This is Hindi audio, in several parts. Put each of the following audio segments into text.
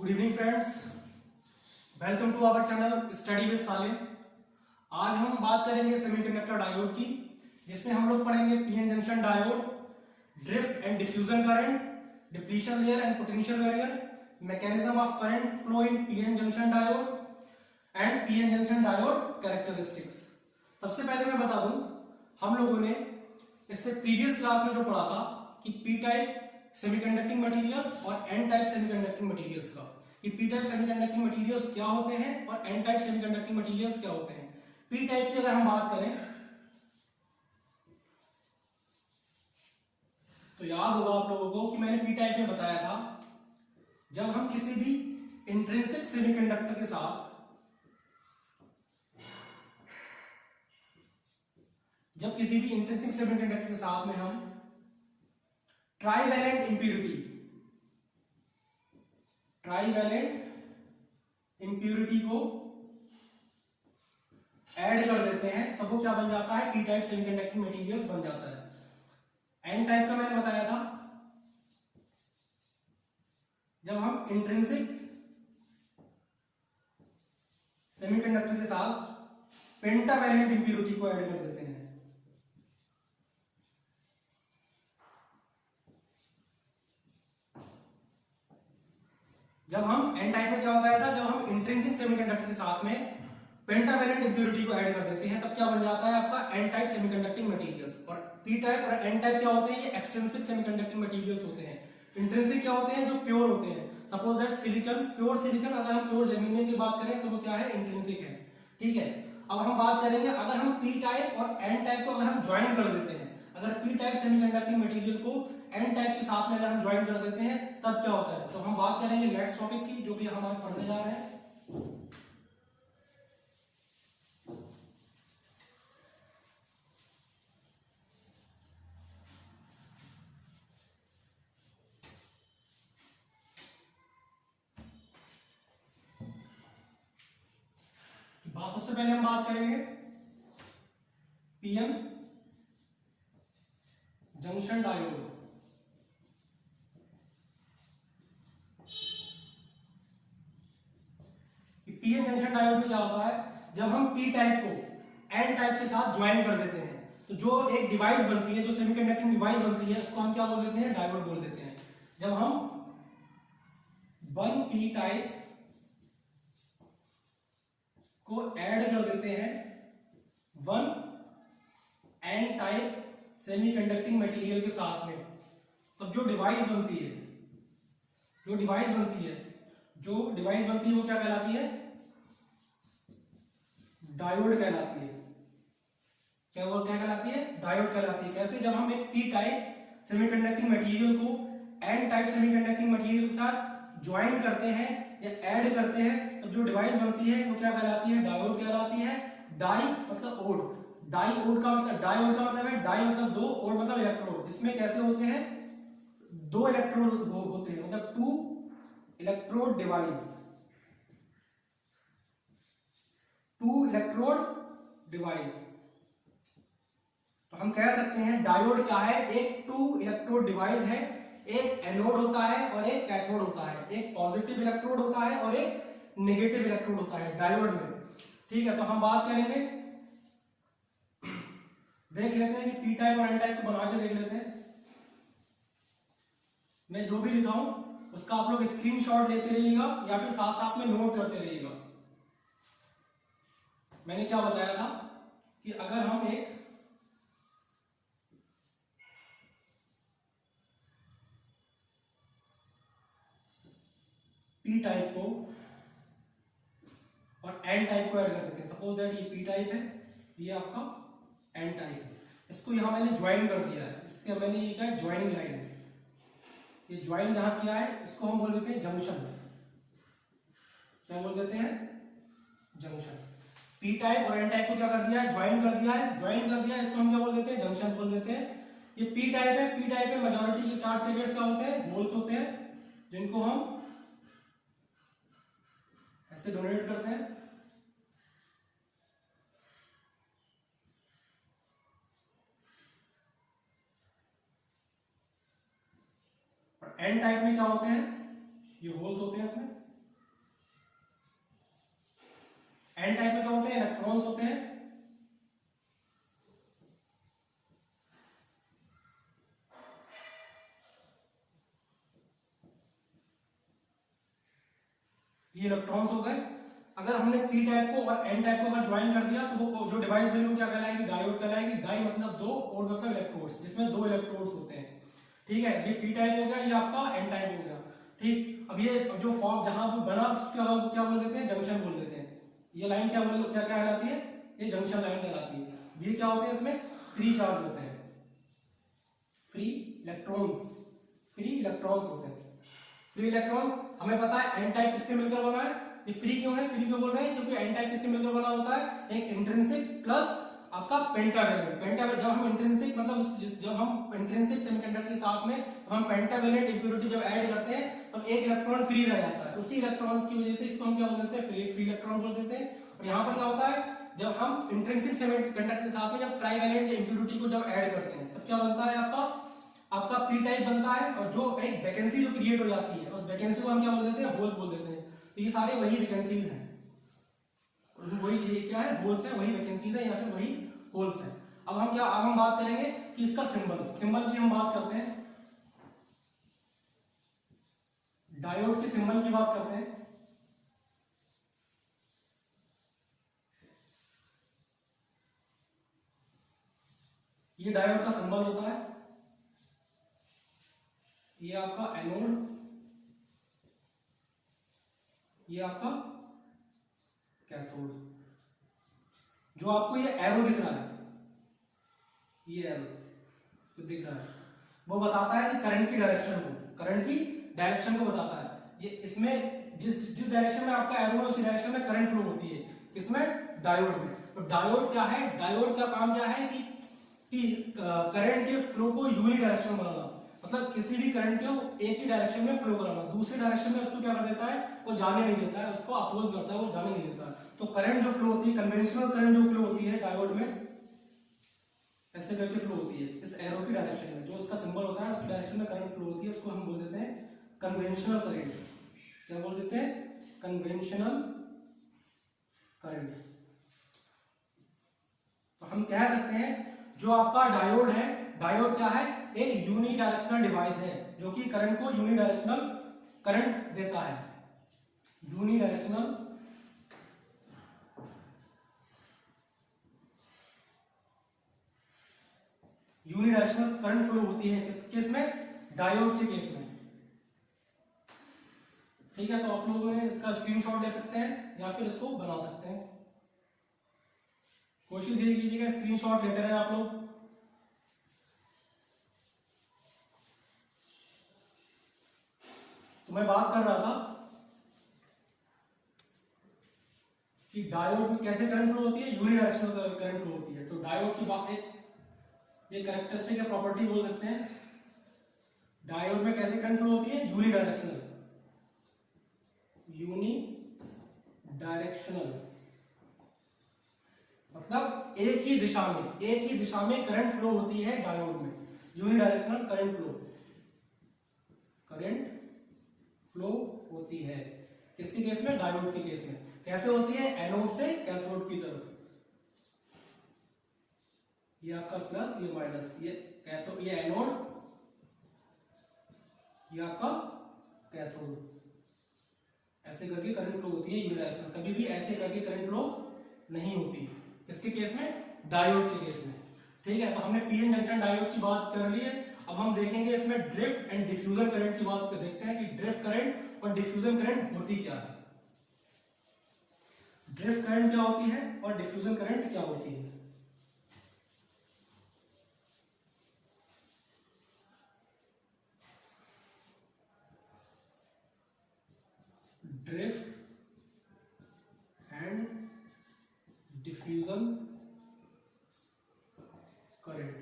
Good evening friends, welcome to our channel study with Salim. आज हम बात करेंगे सेमीकंडक्टर डायोड की, जिसमें हम लोग पढ़ेंगे PN junction diode, drift and diffusion current, depletion layer and potential barrier, mechanism of current flow in PN junction diode and PN junction diode characteristics. सबसे पहले मैं बता दूं, हम लोगों ने इससे प्रीवियस क्लास में जो पढ़ा था कि पी टाइप सेमीकंडक्टिंग मटेरियल्स और एन टाइप सेमीकंडक्टिंग मटेरियल्स का, कि पी टाइप सेमीकंडक्टिंग मटेरियल्स क्या होते हैं और एन टाइप सेमीकंडक्टिंग मटेरियल्स क्या होते हैं। पी टाइप की अगर हम बात करें तो याद होगा आप लोगों को कि मैंने पी टाइप में बताया था, जब हम किसी भी इंट्रिंसिक सेमीकंडक्टर के साथ में हम ट्राइवैलेंट इंप्यूरिटी को ऐड कर देते हैं, तब वो क्या बन जाता है, पी टाइप सेमीकंडक्टिंग मटेरियल्स बन जाता है। एन टाइप का मैंने बताया था, जब हम इंट्रिंसिक सेमीकंडक्टर के साथ पेंटावैलेंट इंप्यूरिटी को ऐड कर देते हैं। जब हम एन टाइप में क्या बताया था, जब हम इंट्रिंसिक सेमीकंडक्टर के साथ में पेंटावैलेंट इंप्यूरिटी को ऐड कर देते हैं, तब क्या बन जाता है आपका एन टाइप सेमीकंडक्टिंग मटेरियल्स। और पी टाइप और एन टाइप क्या होते हैं, ये एक्सट्रिंसिक सेमीकंडक्टिंग मटेरियल्स होते हैं। इंट्रिंसिक क्या होते हैं, जो प्योर होते हैं। Suppose that silicon, pure silicon, अगर हम प्योर जर्मेनियम की बात करें तो वो क्या है, इंट्रिंसिक है। ठीक है, अब हम बात करेंगे अगर हम पी टाइप और एन टाइप को अगर हम ज्वाइन कर देते हैं, अगर पी टाइप सेमीकंडक्टिंग मटेरियल को एन टाइप के साथ में अगर हम ज्वाइन कर देते हैं, तब क्या होता है। तो हम बात करेंगे नेक्स्ट टॉपिक की, जो भी हम आज पढ़ने जा रहे हैं। सबसे पहले हम बात करेंगे PN junction diode. PN junction diode में क्या होता है, जब हम पी टाइप को एन टाइप के साथ ज्वाइन कर देते हैं, तो जो एक डिवाइस बनती है, जो सेमीकंडक्टिंग डिवाइस बनती है, उसको हम क्या बोल देते हैं, डायोड बोल देते हैं। जब हम 1 पी टाइप को ऐड कर देते हैं 1 एन टाइप सेमीकंडक्टिंग मटेरियल के साथ में, तब जो डिवाइस बनती है वो क्या कहलाती है, डायोड कहलाती है। क्या कहलाती है, डायोड कहलाती है। कैसे, जब हम एक पी टाइप सेमीकंडक्टिंग मटेरियल को एन टाइप सेमीकंडक्टिंग मटेरियल के साथ ज्वाइन करते हैं या ऐड करते हैं, तो जो डिवाइस बनती है वो क्या कहलाती है, डायोड कहलाती है। डाई मतलब ओड, डायोड का मतलब है, डाई मतलब दो, ओड मतलब इलेक्ट्रोड, जिसमें कैसे होते हैं, दो इलेक्ट्रोड होते हैं, मतलब 2 इलेक्ट्रोड डिवाइस। तो हम कह सकते हैं डायोड क्या है, एक 2 इलेक्ट्रोड डिवाइस है। एक एनोड होता है और एक कैथोड होता है, एक पॉजिटिव इलेक्ट्रोड होता है और एक नेगेटिव इलेक्ट्रोड होता है डायोड में। ठीक है, तो हम बात करेंगे, देख लेते हैं कि पी टाइप और एन टाइप को बना के देख लेते हैं। मैं जो भी लिखाऊं उसका आप लोग स्क्रीनशॉट लेते रहिएगा या फिर साथ साथ में नोट करते रहिएगा। मैंने क्या बताया था कि अगर हम एक पी टाइप को और एन टाइप को ऐड कर देते हैं। सपोज दैट ये पी टाइप है, ये आपका एन टाइप है, इसको यहां मैंने ज्वाइन कर दिया है, इसके मैंने ये क्या है, ज्वाइनिंग लाइन है। ये ज्वाइन जहां किया है, इसको हम बोल देते हैं जंक्शन। क्या बोल देते हैं, जंक्शन। पी टाइप और एन टाइप को क्या कर दिया है, ज्वाइन कर दिया है, इसको हम क्या बोल देते हैं, जंक्शन बोल देते हैं। ये पी टाइप है, पी टाइप में मेजॉरिटी के चार्ज कैरियर्स क्या होते हैं, होल्स होते हैं, जिनको हम ऐसे डोनेट करते हैं। एन टाइप में क्या होते हैं, ये होल्स होते हैं इसमें। एन टाइप में क्या होते हैं, इलेक्ट्रॉन्स होते हैं। ये इलेक्ट्रॉन्स हो गए। अगर हमने पी टाइप को और एन टाइप को अगर ज्वाइन कर दिया तो वो जो डिवाइस बनी वो क्या कहलाएगी, डायोड कहलाएगी। डाई मतलब दो, और मतलब इलेक्ट्रोड्स, जिसमें दो इलेक्ट्रोड्स होते हैं। ठीक है, ये पी टाइप हो गया, ये आपका एन टाइप हो गया। ठीक, अब ये जो फॉर्म जहां वो बना उसको क्या बोल देते हैं, जंक्शन बोल देते हैं। ये लाइन क्या कहलाती है, ये जंक्शन लाइन कहलाती है। ये क्या होते हैं, इसमें फ्री चार्ज होते हैं, फ्री इलेक्ट्रॉन्स होते हैं। फ्री इलेक्ट्रॉन्स हमें पता है एन टाइप किससे मिलकर बना है। ये फ्री क्यों है, फ्री क्यों बोल रहे हैं, क्योंकि एन टाइप किससे मिलकर बना होता है, एक इंट्रिंसिक प्लस आपका पेंटावेलेंट। जब हम इंट्रिंसिक मतलब जब हम इंट्रिंसिक सेमीकंडक्टर के साथ में हम पेंटावेलेंट इंप्योरिटी जब ऐड करते हैं तो एक इलेक्ट्रॉन फ्री रह जाता है। उसी इलेक्ट्रॉन की वजह से इसको हम क्या बोल देते हैं, फ्री इलेक्ट्रॉन बोल देते हैं। और यहाँ पर क्या होता है, जब हम इंट्रिंसिक सेमीकंडक्टर के साथ में जब ट्राइवेलेंट इंप्योरिटी को जब ऐड करते हैं तब क्या बनता है, आपका पी टाइप बनता है। और जो एक वैकेंसी जो क्रिएट हो जाती है, उस वैकेंसी को हम क्या बोल देते हैं, होल्स बोल देते हैं। तो ये सारे वही वैकेंसीज हैं, वही ये क्या है, होल्स है, वही वैकेंसीज है या फिर वही होल्स है। अब हम बात करेंगे कि इसका सिंबल की हम बात करते हैं, डायोड के सिंबल की बात करते हैं। ये डायोड का सिंबल होता है, ये आपका एनोड, ये आपका कैथोड। जो आपको ये एरो दिख रहा है, ये एरो दिख रहा है, वो बताता है कि करंट की डायरेक्शन को बताता है। ये इसमें जिस डायरेक्शन में आपका एरो है उसी डायरेक्शन में करंट फ्लो होती है। किसमें, डायोड में। तो डायोड क्या है, डायोड का काम क्या है कि करंट के फ्लो को यूनि डायरेक्शन बनाना, मतलब किसी भी करंट को एक ही डायरेक्शन में फ्लो कराना, दूसरे डायरेक्शन में उसको क्या कर देता है, वो जाने नहीं देता है, उसको अपोज करता है, वो जाने नहीं देता है। तो करंट जो फ्लो होती है, कन्वेंशनल करंट जो फ्लो होती है डायोड में, ऐसे करके फ्लो होती है इस एरो की डायरेक्शन में। जो इसका सिंबल होता है उसकी डायरेक्शन में करंट फ्लो होती है, उसको हम बोल देते हैं कन्वेंशनल करंट। क्या बोल देते हैं, कन्वेंशनल करंट। तो हम कह सकते हैं जो आपका डायोड है, डायोड क्या है, एक यूनि डायरेक्शनल डिवाइस है जो कि करंट को यूनि डायरेक्शनल करंट देता है। यूनि डायरेक्शनल करंट फ्लो होती है किस केस में, डायोड के केस में। ठीक है, तो आप लोगों ने इसका स्क्रीनशॉट ले सकते हैं या फिर इसको बना सकते हैं। कोशिश यही कीजिएगा स्क्रीनशॉट लेते रहे आप लोग। तो मैं बात कर रहा था कि डायोड में कैसे करंट फ्लो होती है, यूनि डायरेक्शनल करंट फ्लो होती है। तो डायोड की बात एक ये कैरेक्टरिस्टिक या प्रॉपर्टी बोल सकते हैं, डायोड में कैसे करंट फ्लो होती है, यूनि डायरेक्शनल, मतलब एक ही दिशा में करंट फ्लो होती है डायोड में। यूनि डायरेक्शनल करंट फ्लो होती है किसके केस में, डायोड के केस में। कैसे होती है, एनोड से कैथोड की तरफ। ये आपका प्लस, ये माइनस, ये एनोड, ये आपका कैथोड। ऐसे करके करंट फ्लो होती है यूनिडायरेक्शनल। कभी भी ऐसे करके करंट फ्लो नहीं होती किसके केस में, डायोड के केस में। ठीक है, तो हमने पीएन जंक्शन डायोड की बात कर ली है। अब हम देखेंगे इसमें ड्रिफ्ट एंड डिफ्यूजन करंट की बात कर, देखते हैं कि ड्रिफ्ट करंट और डिफ्यूजन करंट होती क्या है। ड्रिफ्ट करंट क्या होती है और डिफ्यूजन करंट क्या होती है। Drift and diffusion current.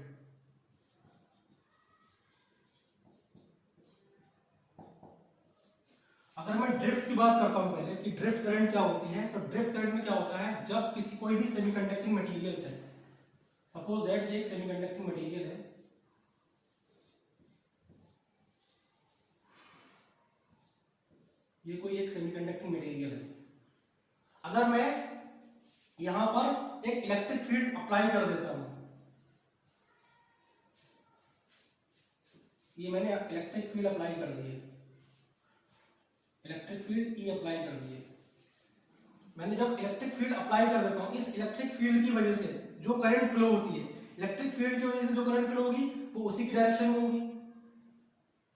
अगर मैं ड्रिफ्ट की बात करता हूं पहले कि ड्रिफ्ट करंट क्या होती है, तो ड्रिफ्ट करंट में क्या होता है, जब कोई भी सेमीकंडक्टिंग मटेरियल है, सपोज दैट ये एक सेमीकंडक्टिंग मटेरियल है, ये कोई एक सेमीकंडक्टिंग मटेरियल है। अगर मैं यहां पर एक इलेक्ट्रिक फील्ड अप्लाई कर देता हूं। ये मैंने इलेक्ट्रिक फील्ड अप्लाई कर दी है, इलेक्ट्रिक फील्ड ई अप्लाई कर दी है। मैंने जब इलेक्ट्रिक फील्ड अप्लाई कर देता हूं, इस इलेक्ट्रिक फील्ड की वजह से जो करंट फ्लो होती है, इलेक्ट्रिक फील्ड की वजह से जो करंट फ्लो होगी वो उसी की डायरेक्शन में होगी।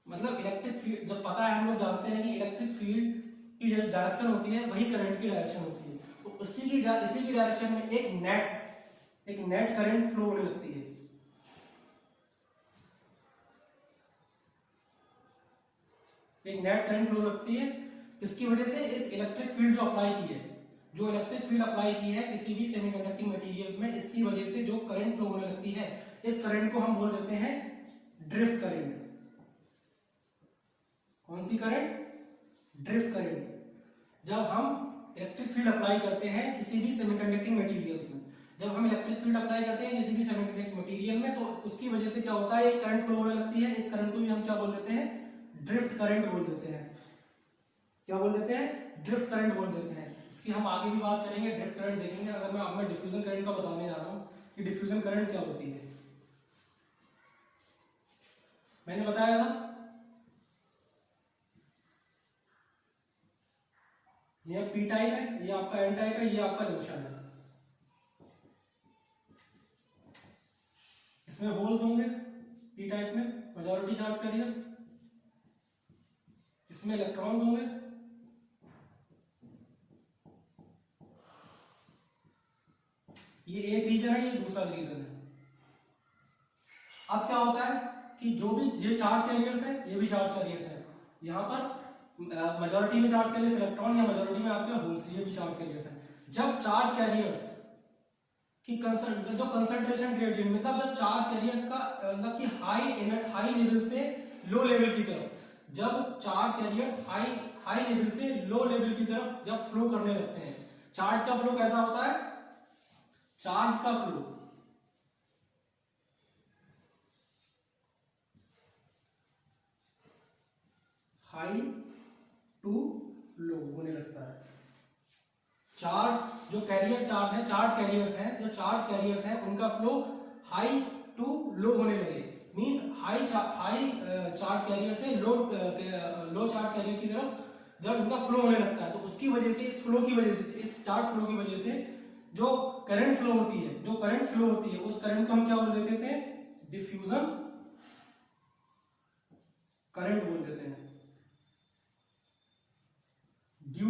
मतलब इलेक्ट्रिक फील्ड जब पता है, हम लोग जानते हैं कि इलेक्ट्रिक फील्ड की जो डायरेक्शन होती है वही करंट की डायरेक्शन होती है, तो इसी की डायरेक्शन में एक नेट करंट फ्लो होने लगती है। एक नेट करंट फ्लो लगती है किसकी वजह से? इस इलेक्ट्रिक फील्ड जो अप्लाई की है, जो इलेक्ट्रिक फील्ड अप्लाई की है किसी भी सेमीकंडक्टिंग मटेरियल्स में, इसकी वजह से जो करंट फ्लो होने लगती है, इस करंट को हम बोल देते हैं ड्रिफ्ट करंट। कौन सी करंट? Drift current. जब हम इलेक्ट्रिक फील्ड अप्लाई करते हैं किसी भी सेमीकंडक्टिंग मटेरियल्स में, जब हम इलेक्ट्रिक फील्ड अप्लाई करते हैं किसी भी सेमीकंडक्टिंग मटेरियल में, तो उसकी वजह से क्या होता है? एक करंट फ्लो होने लगती है। इस करंट को भी हम क्या बोल देते हैं? ड्रिफ्ट करंट बोल देते हैं। क्या बोल देते हैं? ड्रिफ्ट करंट बोल देते हैं। इसकी हम आगे भी बात करेंगे, ड्रिफ्ट करंट देखेंगे। अगर मैं अब डिफ्यूजन करंट का बताने जा रहा हूं कि डिफ्यूजन करंट क्या होती है। मैंने बताया था ये पी टाइप है, ये आपका एन टाइप है, ये आपका जंक्शन है। इसमें होल्स होंगे पी टाइप में, मेजॉरिटी चार्ज कैरियर्स। इसमें इलेक्ट्रॉन्स होंगे, ये एक रीजन है, ये दूसरा रीजन है। अब क्या होता है कि जो भी ये चार्ज कैरियर्स है, ये भी चार्ज कैरियर्स है। यहां पर मेजॉरिटी में चार्ज कैरियर्स इलेक्ट्रॉन या मेजॉरिटी में आपके होल्स, ये भी चार्ज कैरियर्स है। जब चार्ज कैरियर्स की जो कंसंट्रेशन ग्रेडियंट, मतलब जब चार्ज कैरियर्स का मतलब कि हाई लेवल से लो लेवल की तरफ, जब चार्ज कैरियर्स हाई लेवल से लो लेवल की तरफ जब फ्लो करने लगते हैं, चार्ज का फ्लो कैसा होता है? चार्ज का फ्लो हाई टू लो होने लगता है। चार्ज जो कैरियर चार्ज है, चार्ज कैरियर्स हैं, जो चार्ज कैरियर्स हैं उनका फ्लो हाई टू लो होने लगे, मीन हाई चार्ज कैरियर से लो चार्ज कैरियर की तरफ जब उनका फ्लो होने लगता है, तो उसकी वजह से, इस फ्लो की वजह से, इस चार्ज फ्लो की वजह से जो करंट फ्लो होती है, उस करंट को हम क्या बोल देते थे? डिफ्यूजन करंट बोल देते हैं। Due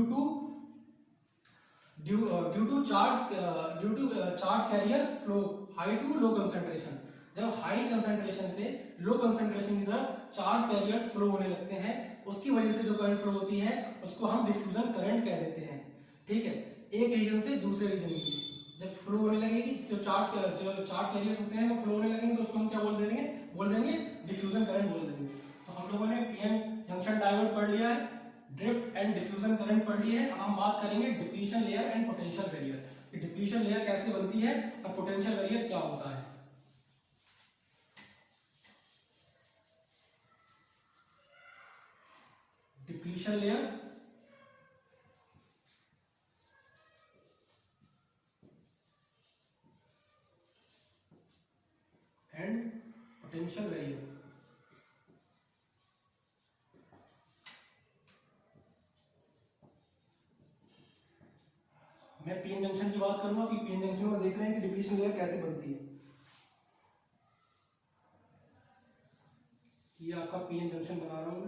to charge carrier flow high to low concentration, जब हाई कंसंट्रेशन से लो कंसंट्रेशन की तरफ चार्ज कैरियर्स फ्लो होने लगते हैं, उसकी वजह से जो करंट फ्लो होती है उसको हम डिफ्यूजन करंट कह देते हैं। ठीक है, एक रीजन से दूसरे रीजन की जब फ्लो होने लगेगी, जो चार्ज कैरियर्स होते हैं वो फ्लो होने लगेंगे, तो उसको हम क्या बोल देंगे? डिफ्यूजन करंट बोल देंगे। तो हम लोगों ने पीएन जंक्शन डायोड पढ़ लिया है, ड्रिफ्ट एंड डिफ्यूजन करंट पढ़ लिया है। अब हम बात करेंगे depletion layer and potential barrier, कि डिप्लीशन लेयर कैसे बनती है और पोटेंशियल बैरियर क्या होता है। Depletion layer and potential barrier. मैं पीएन जंक्शन की बात करूंगा कि पीएन जंक्शन में देख रहे हैं कि डिप्लीशन लेयर कैसे बनती है। ये आपका पीएन जंक्शन बना रहा हूं।